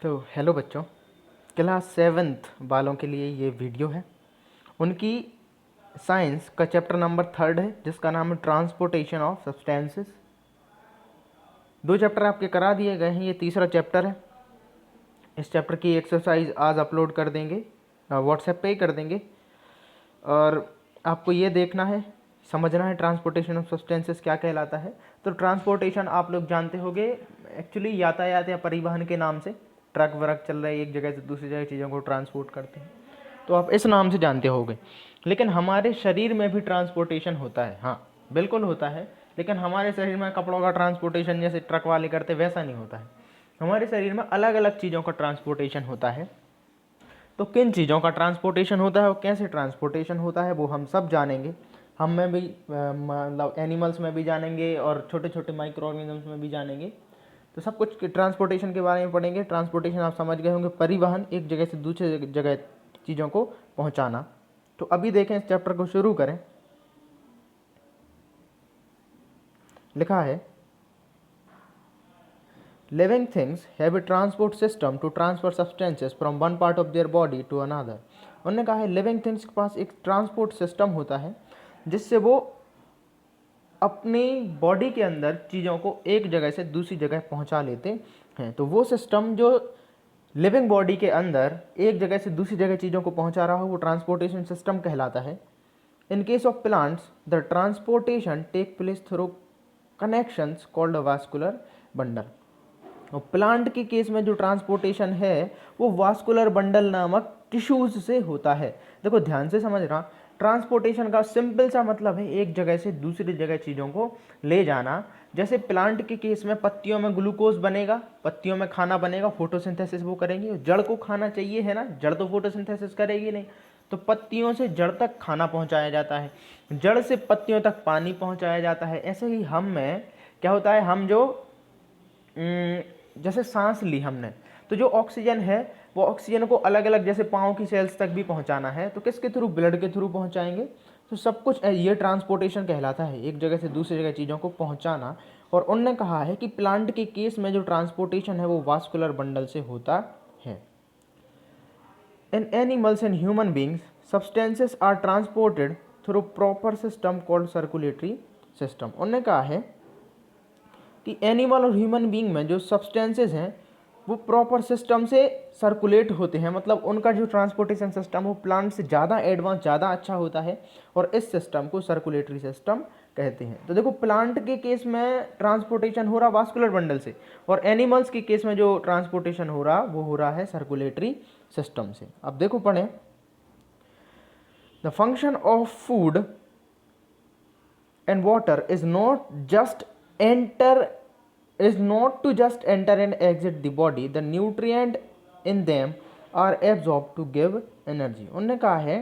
तो हेलो बच्चों, class seventh वालों के लिए ये वीडियो है। उनकी साइंस का चैप्टर नंबर 3 है जिसका नाम है ट्रांसपोर्टेशन ऑफ सब्सटेंसेस। 2 चैप्टर आपके करा दिए गए हैं, ये तीसरा चैप्टर है। इस चैप्टर की एक्सरसाइज आज अपलोड कर देंगे, व्हाट्सएप पे ही कर देंगे। और आपको ये देखना है, समझना है ट्रांसपोर्टेशन ऑफ सब्सटेंसेस क्या कहलाता है। तो ट्रांसपोर्टेशन आप लोग जानते होंगे, एक्चुअली यातायात या परिवहन के नाम से ट्रक वरक चल रहे एक जगह से दूसरी जगह चीज़ों को ट्रांसपोर्ट करते हैं, तो आप इस नाम से जानते होंगे। लेकिन हमारे शरीर में भी ट्रांसपोर्टेशन होता है, हाँ बिल्कुल होता है। लेकिन हमारे शरीर में कपड़ों का ट्रांसपोर्टेशन जैसे ट्रक वाले करते वैसा नहीं होता है। हमारे शरीर में अलग अलग चीज़ों का ट्रांसपोर्टेशन होता है। तो किन चीज़ों का ट्रांसपोर्टेशन होता है और कैसे ट्रांसपोर्टेशन होता है वो हम सब जानेंगे। हम में भी मतलब एनिमल्स में भी जानेंगे और छोटे छोटे माइक्रो ऑर्गेनिजम्स में भी जानेंगे। तो सब कुछ ट्रांसपोर्टेशन के बारे में पढ़ेंगे। ट्रांसपोर्टेशन आप समझ गए होंगे, परिवहन, एक जगह से दूसरी जगह चीज़ों को पहुंचाना। तो अभी देखें, इस चैप्टर को शुरू करें। लिखा है, living things have a transport system to transfer substances from one part of their body to another. उन्होंने कहा है लिविंग थिंग्स के पास एक ट्रांसपोर्ट सिस्टम होता है जिससे वो अपनी बॉडी के अंदर चीज़ों को एक जगह से दूसरी जगह पहुंचा लेते हैं। तो वो सिस्टम जो लिविंग बॉडी के अंदर एक जगह से दूसरी जगह चीज़ों को पहुंचा रहा हो वो ट्रांसपोर्टेशन सिस्टम कहलाता है। In case of plants the transportation take place through connections called vascular bundle. और प्लांट के केस में जो ट्रांसपोर्टेशन है वो वास्कुलर बंडल नामक टिश्यूज से होता है। देखो ध्यान से समझना, ट्रांसपोर्टेशन का सिंपल सा मतलब है एक जगह से दूसरी जगह चीज़ों को ले जाना। जैसे प्लांट के केस में पत्तियों में ग्लूकोज बनेगा, पत्तियों में खाना बनेगा, फोटोसिंथेसिस वो करेंगे। जड़ को खाना चाहिए है ना, जड़ तो फोटोसिंथेसिस करेगी नहीं, तो पत्तियों से जड़ तक खाना पहुंचाया जाता है, जड़ से पत्तियों तक पानी पहुंचाया जाता है। ऐसे ही हम में क्या होता है, हम जो जैसे सांस ली हमने, तो जो ऑक्सीजन है वो ऑक्सीजन को अलग अलग जैसे पाँव की सेल्स तक भी पहुंचाना है, तो किसके थ्रू, ब्लड के थ्रू पहुंचाएंगे। तो सब कुछ ये ट्रांसपोर्टेशन कहलाता है, एक जगह से दूसरी जगह चीज़ों को पहुंचाना। और उनने कहा है कि प्लांट के केस में जो ट्रांसपोर्टेशन है वो वास्कुलर बंडल से होता है। In animals and human beings substances are transported through proper system called circulatory system. उन्होंने कहा है कि एनिमल और ह्यूमन बींग में जो सब्सटेंसेस हैं वो प्रॉपर सिस्टम से सर्कुलेट होते हैं। मतलब उनका जो ट्रांसपोर्टेशन सिस्टम वो प्लांट से ज़्यादा एडवांस, ज़्यादा अच्छा होता है, और इस सिस्टम को सर्कुलेटरी सिस्टम कहते हैं। तो देखो, प्लांट के केस में ट्रांसपोर्टेशन हो रहा वास्कुलर बंडल से, और एनिमल्स के केस में जो ट्रांसपोर्टेशन हो रहा वो हो रहा है सर्कुलेटरी सिस्टम से। अब देखो पढ़ें, the function of food and water is not to just enter and exit the body. The nutrient in them are absorbed to give energy. उन्होंने कहा है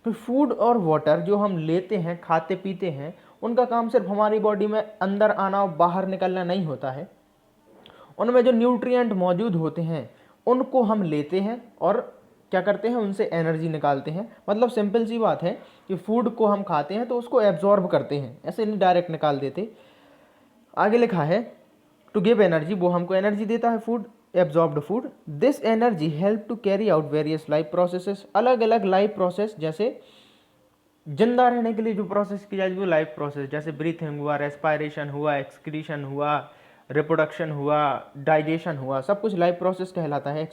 कि फूड और वाटर जो हम लेते हैं, खाते पीते हैं, उनका काम सिर्फ हमारी बॉडी में अंदर आना और बाहर निकलना नहीं होता है। उनमें जो न्यूट्रिएंट मौजूद होते हैं उनको हम लेते हैं और क्या करते हैं, उनसे एनर्जी निकालते हैं। मतलब सिंपल सी बात है कि फूड को हम खाते हैं तो उसको एब्जॉर्ब करते हैं, ऐसे नहीं डायरेक्ट निकाल देते। आगे लिखा है टू गिव एनर्जी, वो हमको एनर्जी देता है food, absorbed food. This energy help to carry out various life processes. अलग अलग लाइफ प्रोसेस, जैसे जिंदा रहने के लिए जो प्रोसेस की जाएगी वो लाइफ प्रोसेस, जैसे ब्रीथिंग हुआ, रेस्पायरेशन हुआ, एक्सक्रीशन हुआ, रिप्रोडक्शन हुआ, डाइजेशन हुआ, सब कुछ लाइफ प्रोसेस कहलाता है।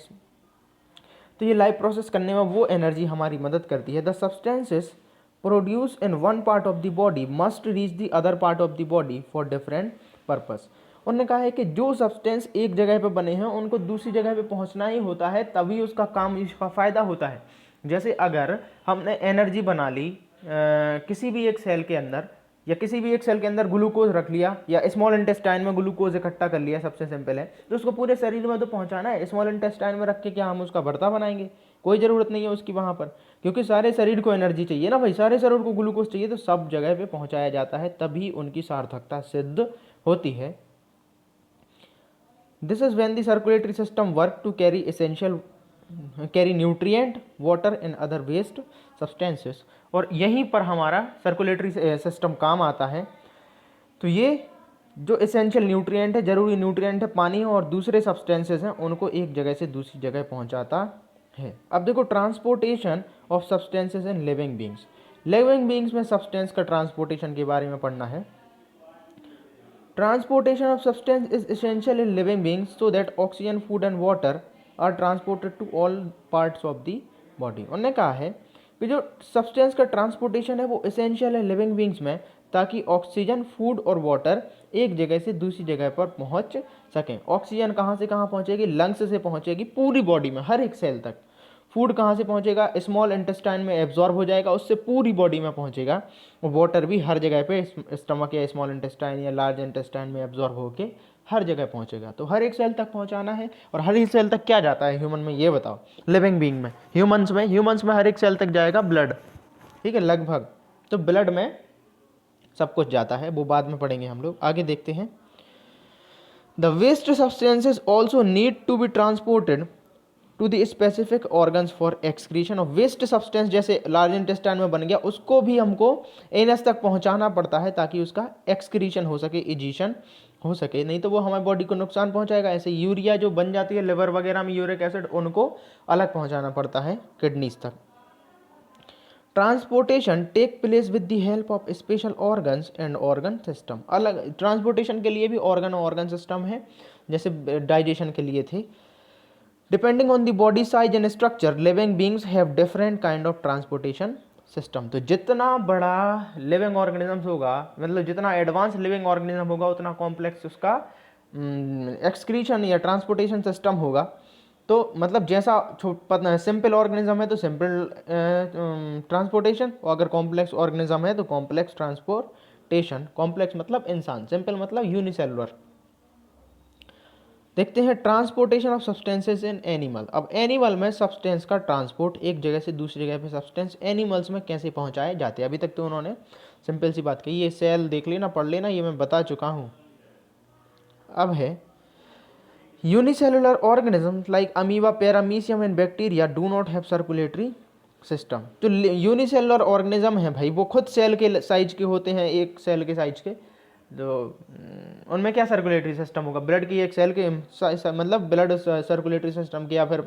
तो ये लाइफ प्रोसेस करने में वो एनर्जी हमारी मदद करती है। The substances produce in one part of the body must reach the other part of the body for different purpose. उन्होंने कहा है कि जो सब्सटेंस एक जगह पे बने हैं उनको दूसरी जगह पे पहुंचना ही होता है, तभी उसका काम, इसका फ़ायदा होता है। जैसे अगर हमने एनर्जी बना ली किसी भी एक सेल के अंदर, या किसी भी एक सेल के अंदर ग्लूकोज रख लिया, या स्मॉल इंटेस्टाइन में ग्लूकोज इकट्ठा कर लिया, सबसे सिंपल है, तो उसको पूरे शरीर में तो पहुंचाना है। स्मॉल इंटेस्टाइन में रख के क्या हम उसका भरता बनाएंगे? कोई ज़रूरत नहीं है उसकी वहाँ पर, क्योंकि सारे शरीर को एनर्जी चाहिए ना भाई, सारे शरीर को ग्लूकोज चाहिए, तो सब जगह पे पहुँचाया जाता है, तभी उनकी सार्थकता सिद्ध होती है। This is when the circulatory system work to carry nutrient, water and other waste substances. और यहीं पर हमारा सर्कुलेटरी सिस्टम काम आता है। तो ये जो एसेंशियल न्यूट्रिएंट है, जरूरी न्यूट्रिएंट है, पानी और दूसरे सब्सटेंसेस हैं, उनको एक जगह से दूसरी जगह पहुंचाता है। अब देखो transportation of substances in living beings. Living beings में सब्सटेंस का ट्रांसपोर्टेशन के बारे में पढ़ना है। Transportation of substance is essential in living beings so that oxygen, food and water are transported to all parts of the body. उन्होंने कहा है कि जो सब्सटेंस का ट्रांसपोर्टेशन है वो एसेंशियल है लिविंग बींग्स में, ताकि ऑक्सीजन, फूड और वाटर एक जगह से दूसरी जगह पर पहुंच सकें। ऑक्सीजन कहाँ से कहाँ पहुंचेगी? लंग्स से पहुंचेगी पूरी बॉडी में, हर एक सेल तक। फूड कहाँ से पहुंचेगा? स्मॉल इंटेस्टाइन में एब्जॉर्ब हो जाएगा, उससे पूरी बॉडी में पहुंचेगा। और वाटर भी हर जगह पे स्टमक या स्मॉल इंटेस्टाइन या लार्ज इंटेस्टाइन में एब्जॉर्ब होके हर जगह पहुंचेगा। तो हर एक सेल तक पहुंचाना है। और हर एक सेल तक क्या जाता है ह्यूमन में, ये बताओ। लिविंग बीइंग में, ह्यूमंस में हर एक सेल तक जाएगा ब्लड, ठीक है, लगभग। तो ब्लड में सब कुछ जाता है, वो बाद में पढ़ेंगे हम लोग। आगे देखते हैं। The waste substances also need to be transported to the specific organs for excretion of waste substance. जैसे लार्ज इंटेस्टाइन में बन गया, उसको भी हमको एनस तक पहुंचाना पड़ता है ताकि उसका एक्सक्रीशन हो सके, इजिशन हो सके, नहीं तो वो हमारी बॉडी को नुकसान पहुंचाएगा। ऐसे यूरिया जो बन जाती है लिवर वगैरह में, यूरिक एसिड, उनको अलग पहुंचाना पड़ता है किडनीज तक। Transportation take place with the help of special organs and organ system. अलग ट्रांसपोर्टेशन के लिए भी ऑर्गन सिस्टम है, जैसे डाइजेशन के लिए थे। Depending on the body size and structure, living beings have different kind of transportation system. तो जितना बड़ा लिविंग ऑर्गेनिज्म होगा, मतलब जितना एडवांस लिविंग ऑर्गेनिज्म होगा, उतना कॉम्प्लेक्स उसका एक्सक्रीशन या ट्रांसपोर्टेशन सिस्टम होगा। तो मतलब जैसा सिंपल ऑर्गेनिज्म है तो सिंपल ट्रांसपोर्टेशन, और अगर कॉम्प्लेक्स ऑर्गेनिज्म है तो कॉम्प्लेक्स ट्रांसपोर्टेशन। कॉम्प्लेक्स मतलब इंसान, सिंपल मतलब यूनिसेलुलर। देखते हैं transportation of substances in animal. अब एनिमल में सब्सटेंस का ट्रांसपोर्ट एक जगह से दूसरी जगह पे सब्सटेंस एनिमल्स में कैसे पहुंचाए जाते हैं। अभी तक तो उन्होंने सिंपल सी बात कही, ये सेल देख लेना, पढ़ लेना, ये मैं बता चुका हूँ। अब है unicellular organism like amoeba, paramecium and bacteria do not have circulatory system. जो यूनिसेलुलर ऑर्गेनिज्म है भाई, वो खुद सेल के साइज के होते हैं, एक सेल के साइज के। तो उनमें क्या सर्कुलेटरी सिस्टम होगा? ब्लड की एक सेल के मतलब ब्लड सर्कुलेटरी सिस्टम के, या फिर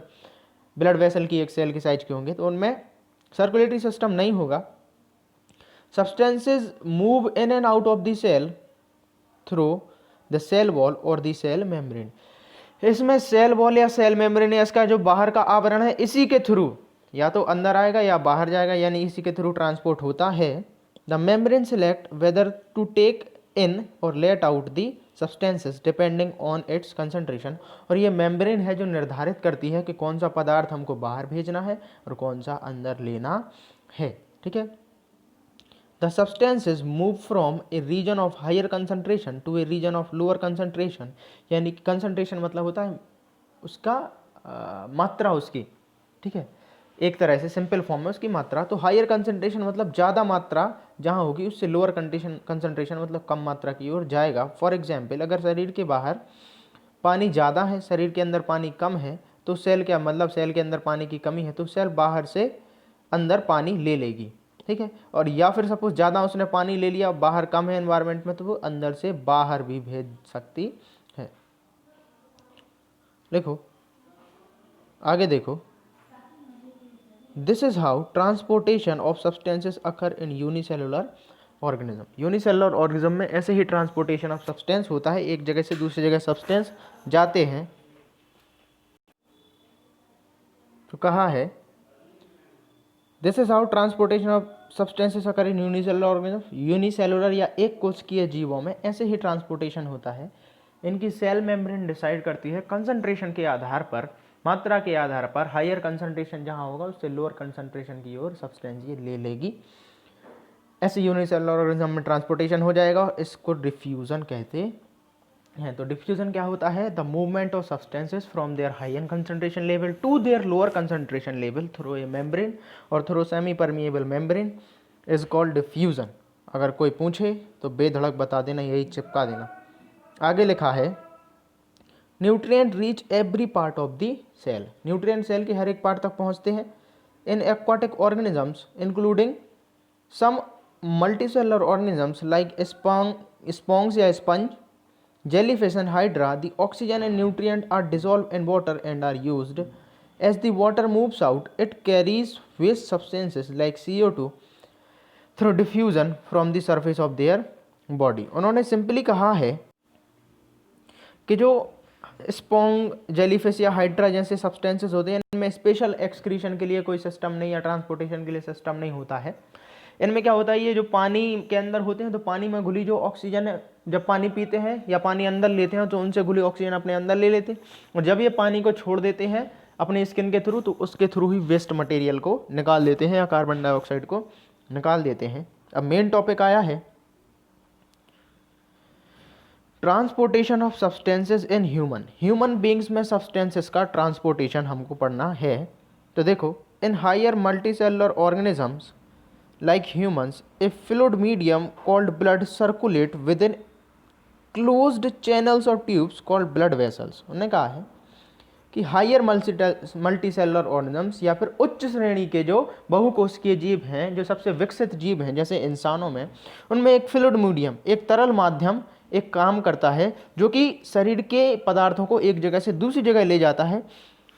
ब्लड वेसल की एक सेल के साइज के होंगे, तो उनमें सर्कुलेटरी सिस्टम नहीं होगा। Substances move in and out of the cell through the cell wall और द सेल मेम्ब्रेन। इसमें सेल वॉल या सेल मेम्ब्रेन, इसका जो बाहर का आवरण है, इसी के थ्रू या तो अंदर आएगा या बाहर जाएगा, यानी इसी के थ्रू ट्रांसपोर्ट होता है। The membrane select whether to take in और let out the substances depending on its concentration. और ये मेम्ब्रेन है जो निर्धारित करती है कि कौन सा पदार्थ हमको बाहर भेजना है और कौन सा अंदर लेना है, ठीक है। The substances move from a region of higher concentration to a region of lower concentration. यानी कि कंसंट्रेशन मतलब होता है उसका मात्रा उसकी, ठीक है, एक तरह से सिंपल फॉर्म में उसकी मात्रा। तो हायर कंसंट्रेशन मतलब ज़्यादा मात्रा जहाँ होगी, उससे लोअर कंसंट्रेशन मतलब कम मात्रा की ओर जाएगा। फॉर एग्जाम्पल, अगर शरीर के बाहर पानी ज़्यादा है, शरीर के अंदर पानी कम है, तो सेल क्या मतलब सेल के अंदर पानी की कमी है, तो सेल बाहर से अंदर पानी ले लेगी, ठीक है। और या फिर सपोज ज़्यादा उसने पानी ले लिया, बाहर कम है एनवायरनमेंट में, तो वो अंदर से बाहर भी भेज सकती है। देखो आगे देखो, this is how transportation of substances occur in unicellular organism. Unicellular organism में ऐसे ही ट्रांसपोर्टेशन ऑफ सब्सटेंस होता है, एक जगह से दूसरी जगह सब्सटेंस जाते हैं। तो कहा है this is how transportation of substances occur in unicellular organism. Unicellular या एक कोशिकीय जीवों में ऐसे ही ट्रांसपोर्टेशन होता है। इनकी सेल मेम्ब्रेन डिसाइड करती है कंसंट्रेशन के आधार पर, मात्रा के आधार पर। हायर कंसंट्रेशन जहाँ होगा उससे लोअर कंसंट्रेशन की ओर सब्सटेंस ये ले लेगी। ऐसे यूनिसेलुलर ऑर्गेनिज्म में ट्रांसपोर्टेशन हो जाएगा, इसको डिफ्यूजन कहते हैं। तो डिफ्यूजन क्या होता है? The movement of substances from their higher concentration level to their lower concentration level through a membrane और through semi permeable membrane is called diffusion. अगर कोई पूछे तो बेधड़क बता देना, यही चिपका देना। आगे लिखा है nutrient reach every part of the cell. Nutrient cell के हर एक पार्ट तक पहुंचते हैं। In aquatic organisms including some multicellular organisms like sponges या sponge jellyfish and hydra, the oxygen and nutrient are dissolved in water and are used. As the water moves out, it carries waste substances like CO2 through diffusion from the surface of their body. उन्होंने simply कहा है कि जो स्पॉन्ग, jellyfish या hydra जैसे substances होते हैं, इनमें स्पेशल एक्सक्रीशन के लिए कोई सिस्टम नहीं या ट्रांसपोर्टेशन के लिए सिस्टम नहीं होता है। इनमें क्या होता है, ये जो पानी के अंदर होते हैं तो पानी में घुली जो ऑक्सीजन है, जब पानी पीते हैं या पानी अंदर लेते हैं तो उनसे घुली ऑक्सीजन अपने अंदर ले लेते हैं, और जब ये पानी को छोड़ देते हैं अपने स्किन के थ्रू तो उसके थ्रू ही वेस्ट मटेरियल को निकाल देते हैं या कार्बन डाइऑक्साइड को निकाल देते हैं। अब मेन टॉपिक आया है transportation of substances in human beings में सब्सटेंसेस का ट्रांसपोर्टेशन हमको पढ़ना है। तो देखो, in higher multicellular organisms like humans, a fluid medium called blood circulate within closed channels or tubes called blood vessels। उन्होंने कहा है कि हायर मल्टीसेलुलर ऑर्गेनिजम्स या फिर उच्च श्रेणी के जो बहुकोशिकीय जीव हैं, जो सबसे विकसित जीव हैं जैसे इंसानों में, उनमें एक फ्लूइड मीडियम, एक तरल माध्यम एक काम करता है जो कि शरीर के पदार्थों को एक जगह से दूसरी जगह ले जाता है।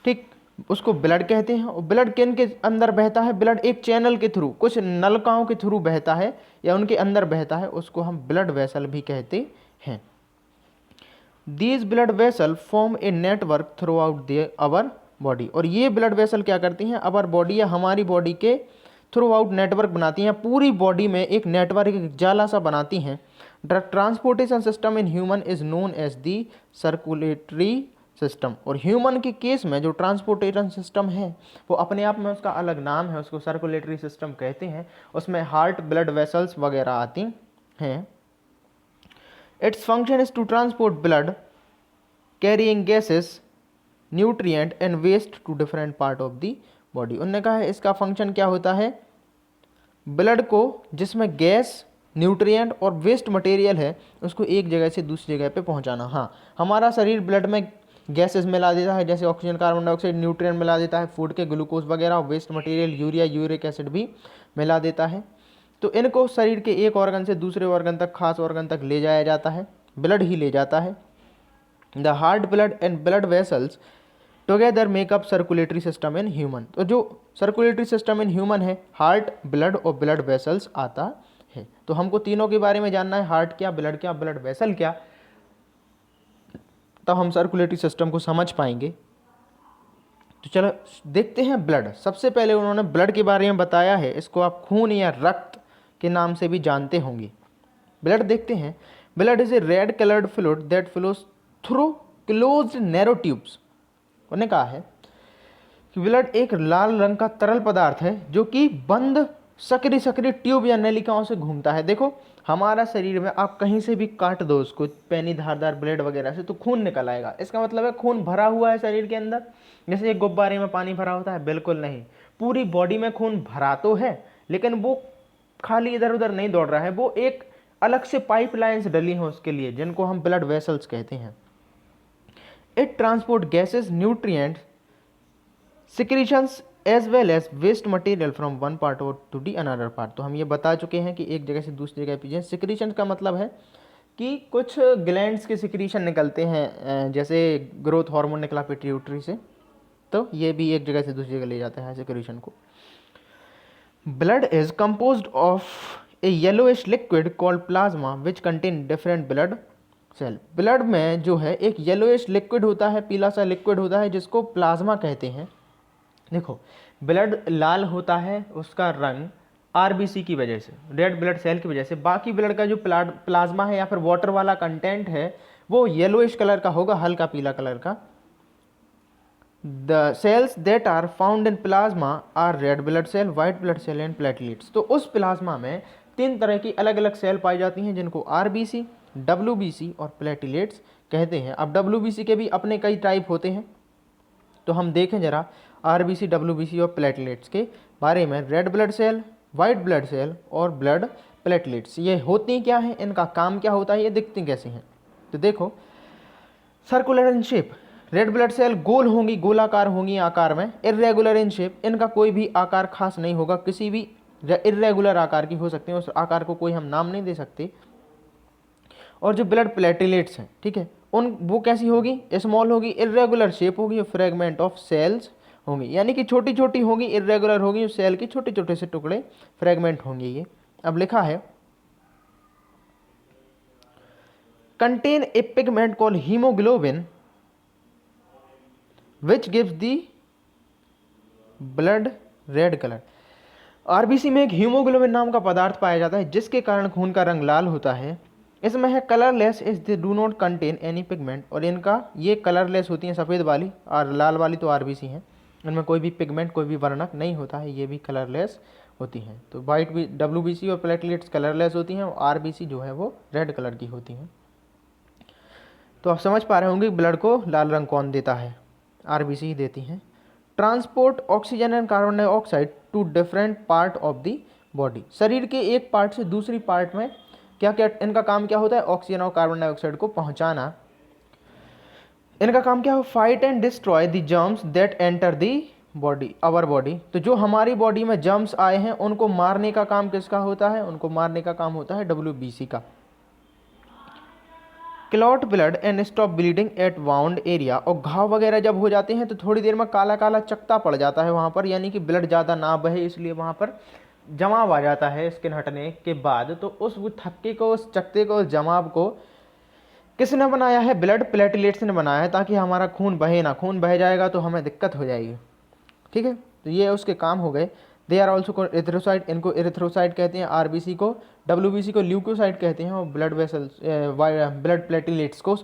ठीक, उसको ब्लड कहते हैं। और ब्लड किन के अंदर बहता है? ब्लड एक चैनल के थ्रू, कुछ नलकाओं के थ्रू बहता है या उनके अंदर बहता है, उसको हम ब्लड वेसल भी कहते हैं। These blood vessel form a network through out our body. और ये ब्लड वेसल क्या करती हैं? अवर बॉडी या हमारी बॉडी के थ्रू आउट नेटवर्क बनाती हैं, पूरी बॉडी में एक नेटवर्क, एक जाला सा बनाती हैं। The transportation system in human is known as the circulatory system. और ह्यूमन के केस में जो ट्रांसपोर्टेशन सिस्टम है वो अपने आप में उसका अलग नाम है, उसको सर्कुलेटरी सिस्टम कहते हैं। उसमें हार्ट, ब्लड वेसल्स वगैरह आती हैं। Its function is to transport blood carrying gases, nutrient and waste to different part of the body. उन्होंने कहा है इसका फंक्शन क्या होता है? ब्लड को, जिसमें गैस, न्यूट्रिएंट और वेस्ट मटेरियल है, उसको एक जगह से दूसरी जगह पे पहुंचाना। हाँ, हमारा शरीर ब्लड में गैसेस मिला देता है, जैसे ऑक्सीजन, कार्बन डाइऑक्साइड, न्यूट्रिएंट मिला देता है, फूड के ग्लूकोज वगैरह, waste material urea, uric acid भी मिला देता है। तो इनको शरीर के एक ऑर्गन से दूसरे ऑर्गन तक, खास ऑर्गन तक ले जाया जाता है, ब्लड ही ले जाता है। The heart, blood and blood vessels together makeup circulatory system in human. तो जो सर्कुलेटरी सिस्टम इन ह्यूमन है, हार्ट, ब्लड और ब्लड वेसल्स आता है। तो हमको तीनों के बारे में जानना है, हार्ट क्या, ब्लड वेसल क्या, तब हम सर्कुलेटरी सिस्टम को समझ पाएंगे। तो चलो देखते हैं ब्लड। सबसे पहले उन्होंने ब्लड के बारे में बताया है, इसको आप खून या रक्त के नाम से भी जानते होंगे। ब्लड देखते हैं। Blood is a red coloured fluid that flows through closed narrow tubes. उन्होंने कहा है कि ब्लड एक लाल रंग का तरल पदार्थ है जो कि बंद सकरी ट्यूब या नलिकाओं से घूमता है। देखो, हमारा शरीर में आप कहीं से भी काट दो उसको, पैनी धारदार ब्लेड वगैरह से, तो खून निकल आएगा। इसका मतलब है खून भरा हुआ है शरीर के अंदर, जैसे एक गुब्बारे में पानी भरा होता है। बिल्कुल नहीं, पूरी बॉडी में खून भरा तो है, लेकिन वो खाली इधर उधर नहीं दौड़ रहा है, वो एक अलग से पाइपलाइंस डली हैं उसके लिए, जिनको हम ब्लड वेसल्स कहते हैं। It transport gases, nutrient, secretions as well as waste material from one part to the another part. तो हम ये बता चुके हैं कि एक जगह से दूसरी जगह भेजें। सिक्रीशन का मतलब है कि कुछ ग्लैंड्स के सिक्रीशन निकलते हैं, जैसे ग्रोथ हार्मोन निकला पिट्यूटरी से, तो ये भी एक जगह से दूसरी जगह ले जाते हैं सिक्रीशन को। Blood is composed of a yellowish liquid called plasma which contain different blood cell. Blood में जो है एक येलोइश लिक्विड होता है, पीला सा लिक्विड होता है, जिसको प्लाज्मा कहते हैं। देखो, ब्लड लाल होता है उसका रंग आरबीसी की वजह से, रेड ब्लड सेल की वजह से। बाकी ब्लड का जो प्लाज्मा है या फिर वाटर वाला कंटेंट है वो येलोइश कलर का होगा, हल्का पीला कलर का। The cells that are found in plasma are red blood cell, white blood cell and platelets. तो उस प्लाज्मा में 3 तरह की अलग अलग सेल पाई जाती हैं, जिनको आरबीसी, डब्ल्यूबीसी और प्लेटलेट्स कहते हैं। अब डब्ल्यूबीसी के भी अपने कई टाइप होते हैं, तो हम देखें जरा आरबीसी, डब्ल्यूबीसी और प्लेटलेट्स के बारे में। Red blood cell, white blood cell और ब्लड प्लेटलेट्स, ये होती क्या है, इनका काम क्या होता है, ये दिखती कैसे हैं। तो देखो, circular in shape, red blood cell गोल होंगी, गोलाकार होंगी आकार में। इर्रेगुलर इन शेप, इनका कोई भी आकार खास नहीं होगा, किसी भी इर्रेगुलर आकार की हो सकती है, उस आकार को कोई हम नाम नहीं दे सकते। और जो ब्लड प्लेटलेट्स हैं, ठीक है, वो कैसी होगी, स्मॉल होगी, इरेगुलर शेप होगी और फ्रेगमेंट ऑफ सेल्स होंगी, यानी कि छोटी छोटी होगी, इरेगुलर होगी, सेल के छोटे छोटे से टुकड़े फ्रेगमेंट होंगे ये। अब लिखा है contain a pigment called haemoglobin which gives the blood red colour. RBC में एक हीमोग्लोबिन नाम का पदार्थ पाया जाता है जिसके कारण खून का रंग लाल होता है। इसमें है colourless is they do not contain any pigment, और इनका ये कलरलेस होती हैं, सफ़ेद वाली और लाल वाली तो आरबीसी हैं, इनमें कोई भी पिगमेंट कोई भी वर्णक नहीं होता है, ये भी कलरलेस होती हैं। तो वाइट भी डब्ल्यूबीसी और प्लेटलेट्स कलरलेस होती हैं और आरबीसी जो है वो रेड कलर की होती हैं। तो आप समझ पा रहे होंगे ब्लड को लाल रंग कौन देता है, आरबीसी ही देती हैं। Transport oxygen and carbon dioxide to different part of the body, शरीर के एक पार्ट से दूसरी पार्ट में क्या क्या इनका काम क्या होता है, ऑक्सीजन और कार्बन डाइऑक्साइड को पहुंचाना। इनका काम क्या हो, fight and destroy the germs that enter the body, our body. तो जो हमारी बॉडी में जर्म्स आए हैं उनको मारने का काम किसका होता है, उनको मारने का काम होता है डब्ल्यूबीसी का। Clot blood and stop bleeding at wound area, और घाव वगैरह जब हो जाते हैं तो थोड़ी देर में काला काला चकता पड़ जाता है वहाँ पर, यानी कि ब्लड ज़्यादा ना बहे इसलिए वहाँ पर जमाव आ जाता है स्किन हटने के बाद। तो उस थक्के को, उस चकते को, उस जमाव को किसने बनाया है, ब्लड प्लेटलेट्स ने बनाया है, ताकि हमारा खून बहे ना, खून बह जाएगा तो हमें दिक्कत हो जाएगी, ठीक है। तो ये उसके काम हो गए। दे आर ऑल्सो एरिथ्रोसाइट, इनको एरिथ्रोसाइट कहते हैं, आरबीसी को, डब्ल्यूबीसी को ल्यूकोसाइट कहते हैं और ब्लड वेसल्स ब्लड प्लेटलेट्स को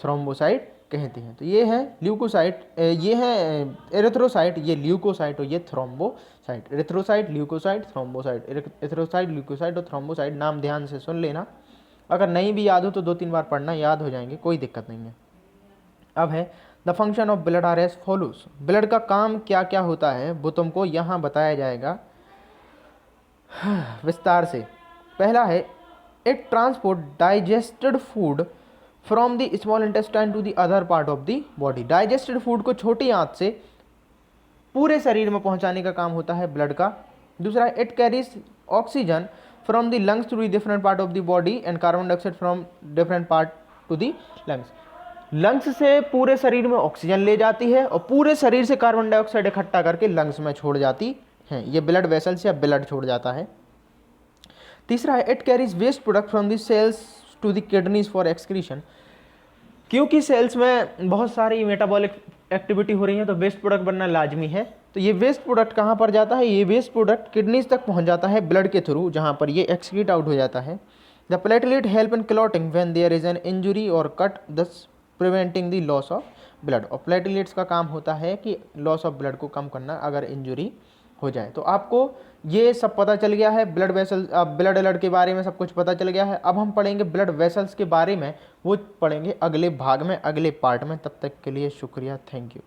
थ्रोम्बोसाइट कहते हैं। तो ये है ल्यूकोसाइट, ये है एरिथ्रोसाइट, ये ल्यूकोसाइट और ये thrombocyte. Erythrocyte, leucocyte, thrombocyte, erythrocyte, leucocyte और थ्रोम्बोसाइट, नाम ध्यान से सुन लेना, अगर नहीं भी याद हो तो 2-3 बार पढ़ना, याद हो जाएंगे, कोई दिक्कत नहीं है। अब है the function of blood are as follows, blood का काम क्या क्या होता है वो तुमको यहाँ बताया जाएगा विस्तार से। पहला है it transport digested food from the small intestine to the other part of the body, digested food को छोटी आंत से पूरे शरीर में पहुंचाने का काम होता है ब्लड का। दूसरा it carries oxygen from the lungs to the different part of the body and carbon dioxide from different part to the lungs, lungs से पूरे शरीर में ऑक्सीजन ले जाती है और पूरे शरीर से कार्बन डाइऑक्साइड इकट्ठा करके लंग्स में छोड़ जाती है, ये ब्लड वेसल्स या ब्लड छोड़ जाता है। तीसरा है it carries waste product from the cells to the kidneys for excretion, क्योंकि सेल्स में बहुत सारी मेटाबॉलिक एक्टिविटी हो रही है तो वेस्ट प्रोडक्ट बनना लाजमी है। तो ये वेस्ट प्रोडक्ट कहाँ पर जाता है, ये वेस्ट प्रोडक्ट किडनीज तक पहुँच जाता है ब्लड के थ्रू, जहाँ पर ये एक्सक्रीट आउट हो जाता है। The platelet help in clotting when there is an injury और cut thus preventing the loss of blood, और प्लेटलेट्स का काम होता है कि लॉस ऑफ ब्लड को कम करना अगर इंजुरी हो जाए। तो आपको ये सब पता चल गया है, ब्लड वेसल्स, ब्लड अलर्ट के बारे में सब कुछ पता चल गया है। अब हम पढ़ेंगे ब्लड वेसल्स के बारे में, वो पढ़ेंगे अगले भाग में, अगले पार्ट में। तब तक के लिए शुक्रिया, थैंक यू।